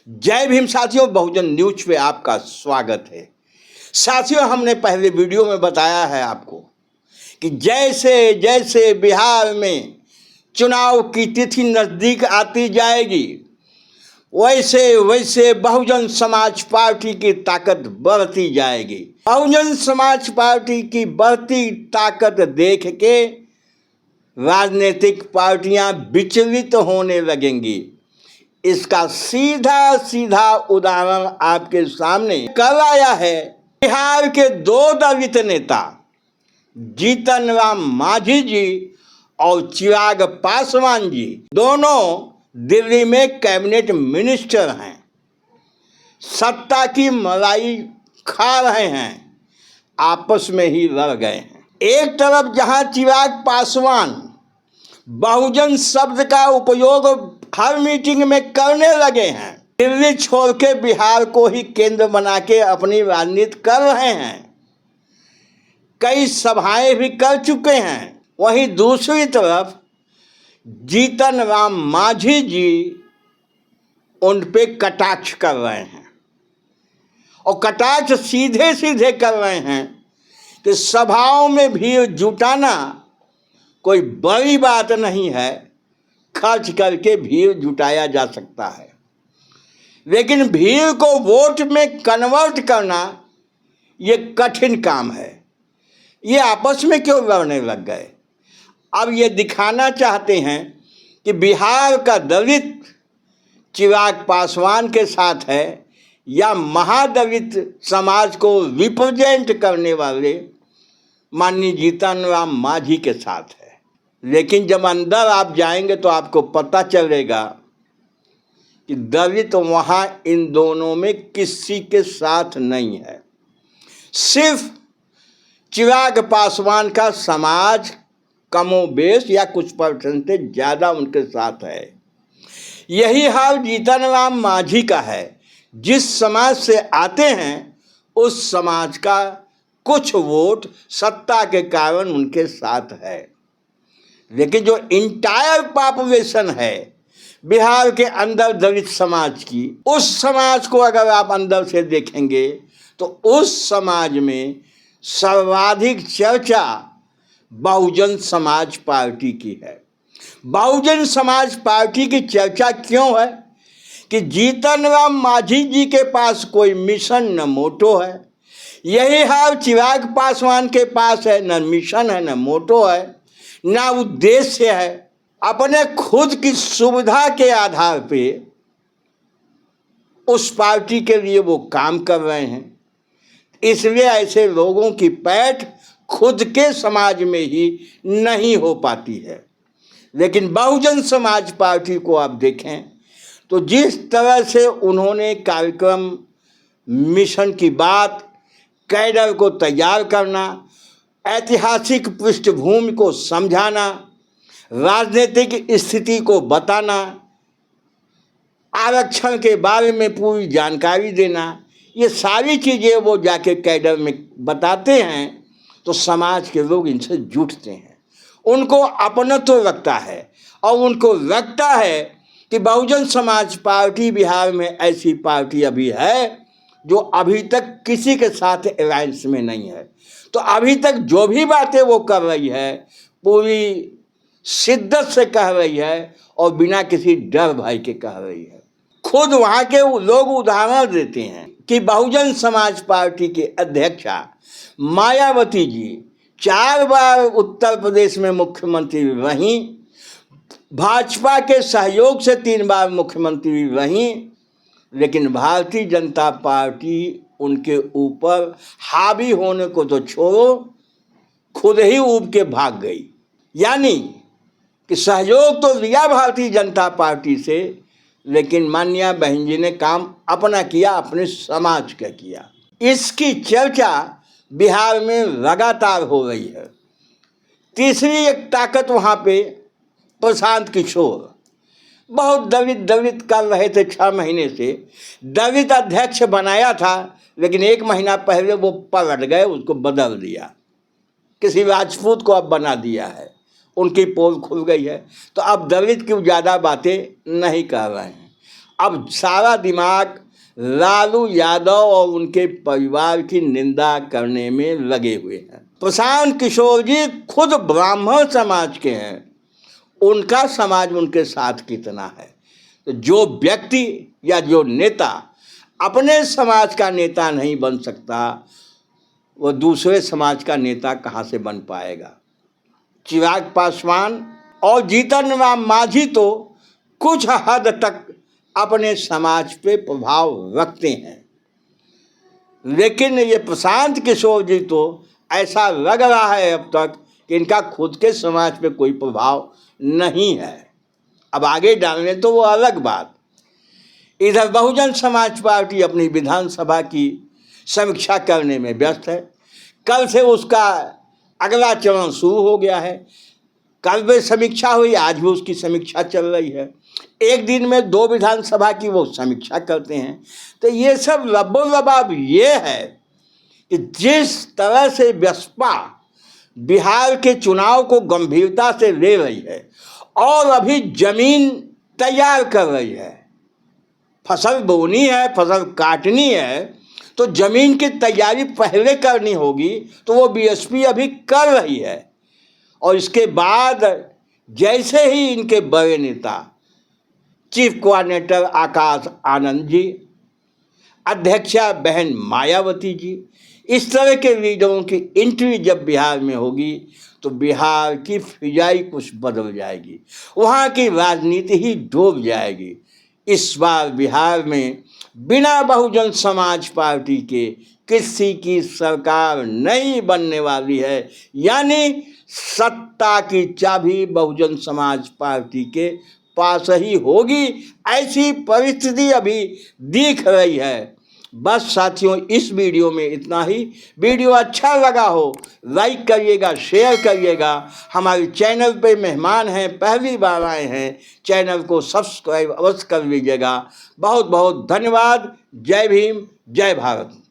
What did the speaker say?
जय भीम साथियों, बहुजन न्यूज पे आपका स्वागत है। साथियों, हमने पहले वीडियो में बताया है आपको कि जैसे जैसे बिहार में चुनाव की तिथि नज़दीक आती जाएगी, वैसे वैसे बहुजन समाज पार्टी की ताकत बढ़ती जाएगी। बहुजन समाज पार्टी की बढ़ती ताकत देख के राजनीतिक पार्टियां विचलित होने लगेंगी। इसका सीधा सीधा उदाहरण आपके सामने कल आया है। बिहार के दो दलित नेता जीतन राम मांझी जी और चिराग पासवान जी दोनों दिल्ली में कैबिनेट मिनिस्टर हैं, सत्ता की मलाई खा रहे हैं, आपस में ही लड़ गए हैं। एक तरफ जहां चिराग पासवान बहुजन शब्द का उपयोग हर मीटिंग में करने लगे हैं, दिल्ली छोड़ के बिहार को ही केंद्र बना के अपनी राजनीति कर रहे हैं, कई सभाएं भी कर चुके हैं। वहीं दूसरी तरफ जीतन राम मांझी जी उन पे कटाक्ष कर रहे हैं, और कटाक्ष सीधे सीधे कर रहे हैं कि सभाओं में भीड़ जुटाना कोई बड़ी बात नहीं है, खर्च करके भीड़ जुटाया जा सकता है, लेकिन भीड़ को वोट में कन्वर्ट करना ये कठिन काम है। ये आपस में क्यों लड़ने लग गए? अब ये दिखाना चाहते हैं कि बिहार का दलित चिराग पासवान के साथ है या महादलित समाज को रिप्रेजेंट करने वाले माननीय जीतन राम मांझी के साथ है। लेकिन जब अंदर आप जाएंगे तो आपको पता चलेगा कि दलित वहाँ इन दोनों में किसी के साथ नहीं है। सिर्फ चिराग पासवान का समाज कमोबेश या कुछ परसेंटेज ज़्यादा उनके साथ है। यही हाल जीतन राम मांझी का है। जिस समाज से आते हैं उस समाज का कुछ वोट सत्ता के कारण उनके साथ है, लेकिन जो इंटायर पॉपुलेशन है बिहार के अंदर दलित समाज की, उस समाज को अगर आप अंदर से देखेंगे तो उस समाज में सर्वाधिक चर्चा बहुजन समाज पार्टी की है। बहुजन समाज पार्टी की चर्चा क्यों है कि जीतन राम मांझी जी के पास कोई मिशन न मोटो है। यही हाल चिराग पासवान के पास है, न मिशन है, न मोटो है, ना उद्देश्य है। अपने खुद की सुविधा के आधार पे उस पार्टी के लिए वो काम कर रहे हैं, इसलिए ऐसे लोगों की पैठ खुद के समाज में ही नहीं हो पाती है। लेकिन बहुजन समाज पार्टी को आप देखें तो जिस तरह से उन्होंने कार्यक्रम, मिशन की बात, कैडर को तैयार करना, ऐतिहासिक पृष्ठभूमि को समझाना, राजनीतिक स्थिति को बताना, आरक्षण के बारे में पूरी जानकारी देना, ये सारी चीज़ें वो जाके कैडर में बताते हैं तो समाज के लोग इनसे जुटते हैं। उनको अपनत्व लगता है और उनको लगता है कि बहुजन समाज पार्टी बिहार में ऐसी पार्टी अभी है जो अभी तक किसी के साथ अलायंस में नहीं है। तो अभी तक जो भी बातें वो कर रही है पूरी शिद्दत से कह रही है और बिना किसी डर भय के कह रही है। खुद वहाँ के लोग उदाहरण देते हैं कि बहुजन समाज पार्टी के अध्यक्षा मायावती जी 4 बार उत्तर प्रदेश में मुख्यमंत्री रहीं, भाजपा के सहयोग से 3 बार मुख्यमंत्री रहीं, लेकिन भारतीय जनता पार्टी उनके ऊपर हावी होने को तो छोड़ो, खुद ही ऊब के भाग गई। यानी कि सहयोग तो लिया भारतीय जनता पार्टी से, लेकिन मान्या बहन जी ने काम अपना किया, अपने समाज का किया। इसकी चर्चा बिहार में लगातार हो रही है। तीसरी एक ताकत वहाँ पे प्रशांत किशोर बहुत दलित कर रहे थे। 6 महीने से दलित अध्यक्ष बनाया था, लेकिन 1 महीना पहले वो पलट गए, उसको बदल दिया, किसी राजपूत को अब बना दिया है, उनकी पोल खुल गई है। तो अब दलित की ज़्यादा बातें नहीं कर रहे हैं। अब सारा दिमाग लालू यादव और उनके परिवार की निंदा करने में लगे हुए हैं। प्रशांत किशोर जी खुद ब्राह्मण समाज के हैं, उनका समाज उनके साथ कितना है। तो जो व्यक्ति या जो नेता अपने समाज का नेता नहीं बन सकता, वो दूसरे समाज का नेता कहाँ से बन पाएगा। चिराग पासवान और जीतन राम मांझी तो कुछ हद तक अपने समाज पे प्रभाव रखते हैं, लेकिन ये प्रशांत किशोर जी तो ऐसा लग रहा है अब तक कि इनका खुद के समाज पे कोई प्रभाव नहीं है। अब आगे डालने तो वो अलग बात। इधर बहुजन समाज पार्टी अपनी विधानसभा की समीक्षा करने में व्यस्त है। कल से उसका अगला चरण शुरू हो गया है। कल भी समीक्षा हुई, आज भी उसकी समीक्षा चल रही है। एक दिन में 2 विधानसभा की वो समीक्षा करते हैं। तो ये सब रब्बो-रबाब ये है कि जिस तरह से बसपा बिहार के चुनाव को गंभीरता से ले रही है और अभी जमीन तैयार कर रही है, फसल बोनी है, फसल काटनी है, तो जमीन की तैयारी पहले करनी होगी, तो वो बीएसपी अभी कर रही है। और इसके बाद जैसे ही इनके बड़े नेता चीफ कोऑर्डिनेटर आकाश आनंद जी, अध्यक्षा बहन मायावती जी, इस तरह के लीडरों की एंट्री जब बिहार में होगी तो बिहार की फिजाई कुछ बदल जाएगी, वहाँ की राजनीति ही डूब जाएगी। इस बार बिहार में बिना बहुजन समाज पार्टी के किसी की सरकार नहीं बनने वाली है, यानी सत्ता की चाबी बहुजन समाज पार्टी के पास ही होगी, ऐसी परिस्थिति अभी दिख रही है। बस साथियों, इस वीडियो में इतना ही। वीडियो अच्छा लगा हो लाइक करिएगा, शेयर करिएगा। हमारे चैनल पे मेहमान हैं, पहली बार आए हैं, चैनल को सब्सक्राइब अवश्य कर लीजिएगा। बहुत बहुत धन्यवाद। जय भीम, जय भारत।